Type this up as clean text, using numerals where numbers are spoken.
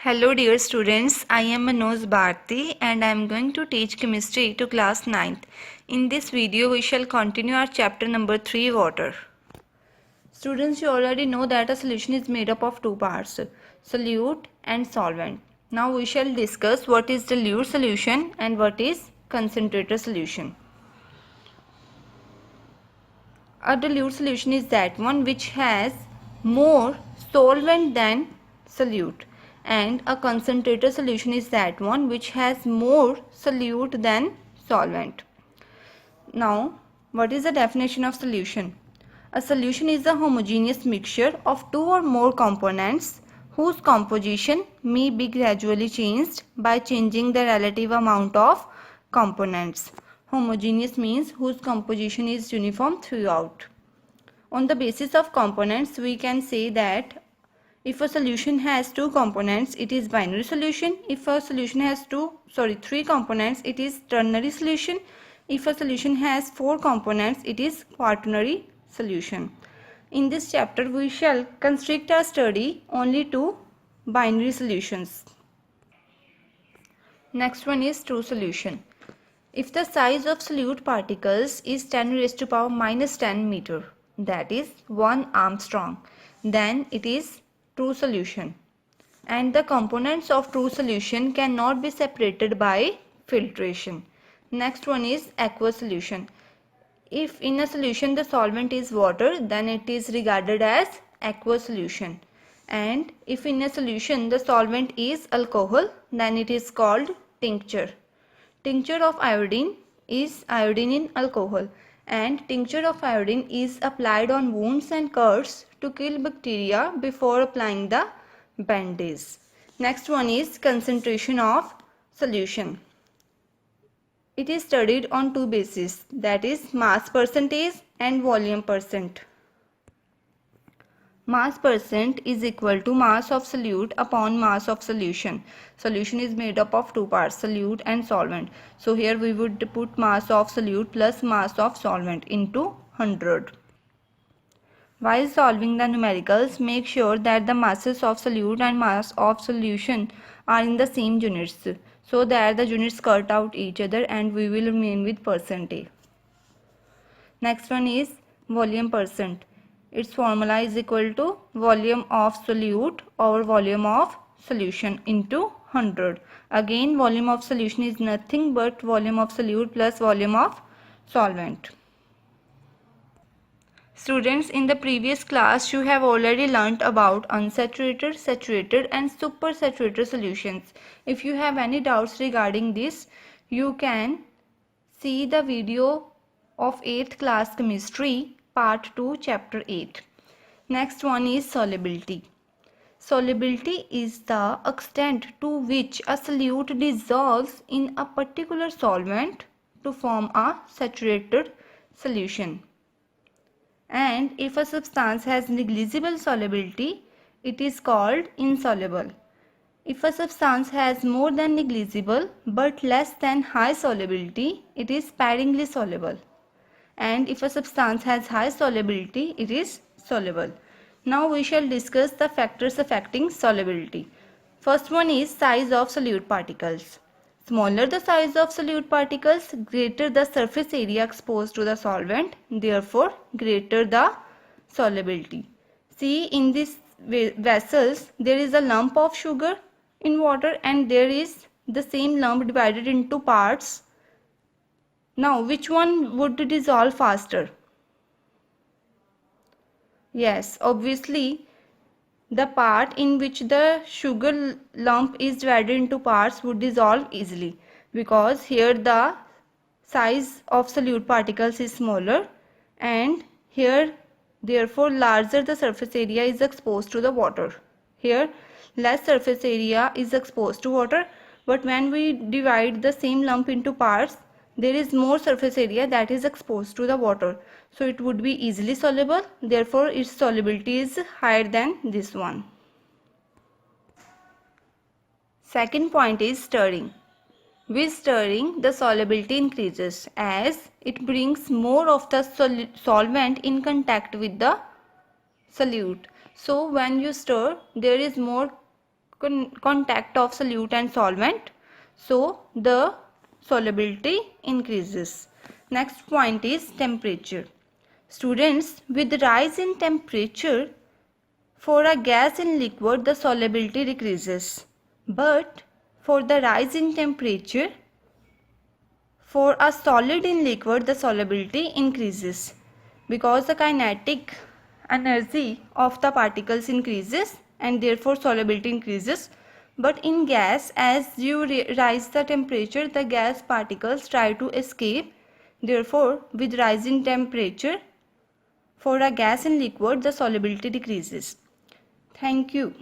Hello dear students, I am Manoj Bharti and I am going to teach chemistry to class 9th. In this video we shall continue our chapter number 3, water. Students, you already know that a solution is made up of two parts, solute and solvent. Now we shall discuss what is dilute solution and what is concentrated solution. A dilute solution is that one which has more solvent than solute, and a concentrated solution is that one which has more solute than solvent. Now, what is the definition of solution? A solution is a homogeneous mixture of two or more components whose composition may be gradually changed by changing the relative amount of components. Homogeneous means whose composition is uniform throughout. On the basis of components, we can say that if a solution has two components, it is binary solution. If a solution has three components, it is ternary solution. If a solution has four components, it is quaternary solution. In this chapter, we shall constrict our study only to binary solutions. Next one is true solution. If the size of solute particles is 10 raised to power minus 10 meter, that is 1 Armstrong, then it is true solution. And the components of true solution cannot be separated by filtration. Next one is aqueous solution. If in a solution the solvent is water, then it is regarded as aqueous solution. And if in a solution the solvent is alcohol, then it is called tincture. Tincture of iodine is iodine in alcohol, and tincture of iodine is applied on wounds and cuts to kill bacteria before applying the bandage. Next one is concentration of solution. It is studied on two bases, that is mass percentage and volume percent. Mass percent is equal to mass of solute upon mass of solution. Solution is made up of two parts, solute and solvent. So here we would put mass of solute plus mass of solvent into 100. While solving the numericals, make sure that the masses of solute and mass of solution are in the same units, so that the units cut out each other and we will remain with percentage. Next one is volume percent. Its formula is equal to volume of solute over volume of solution into 100. Again, volume of solution is nothing but volume of solute plus volume of solvent. Students, in the previous class you have already learnt about unsaturated, saturated and supersaturated solutions. If you have any doubts regarding this, you can see the video of 8th class chemistry part 2 chapter 8. Next one is solubility. Solubility is the extent to which a solute dissolves in a particular solvent to form a saturated solution. And if a substance has negligible solubility, it is called insoluble. If a substance has more than negligible but less than high solubility, it is sparingly soluble. And if a substance has high solubility, it is soluble. Now we shall discuss the factors affecting solubility. First one is size of solute particles. Smaller the size of solute particles, greater the surface area exposed to the solvent, therefore greater the solubility. See, in these vessels there is a lump of sugar in water and there is the same lump divided into parts. Now, which one would dissolve faster? Yes, obviously, the part in which the sugar lump is divided into parts would dissolve easily, because here the size of solute particles is smaller and here therefore larger the surface area is exposed to the water. Here less surface area is exposed to water, but when we divide the same lump into parts, there is more surface area that is exposed to the water, so it would be easily soluble, therefore its solubility is higher than this one. Second point is stirring. With stirring, the solubility increases as it brings more of the solvent in contact with the solute. So when you stir, there is more contact of solute and solvent, so the solubility increases. Next point is temperature. Students, with rise in temperature for a gas in liquid, the solubility decreases. But for the rise in temperature for a solid in liquid, the solubility increases because the kinetic energy of the particles increases and therefore solubility increases. But in gas, as you rise the temperature, the gas particles try to escape. Therefore, with rising temperature for a gas in liquid, the solubility decreases. Thank you.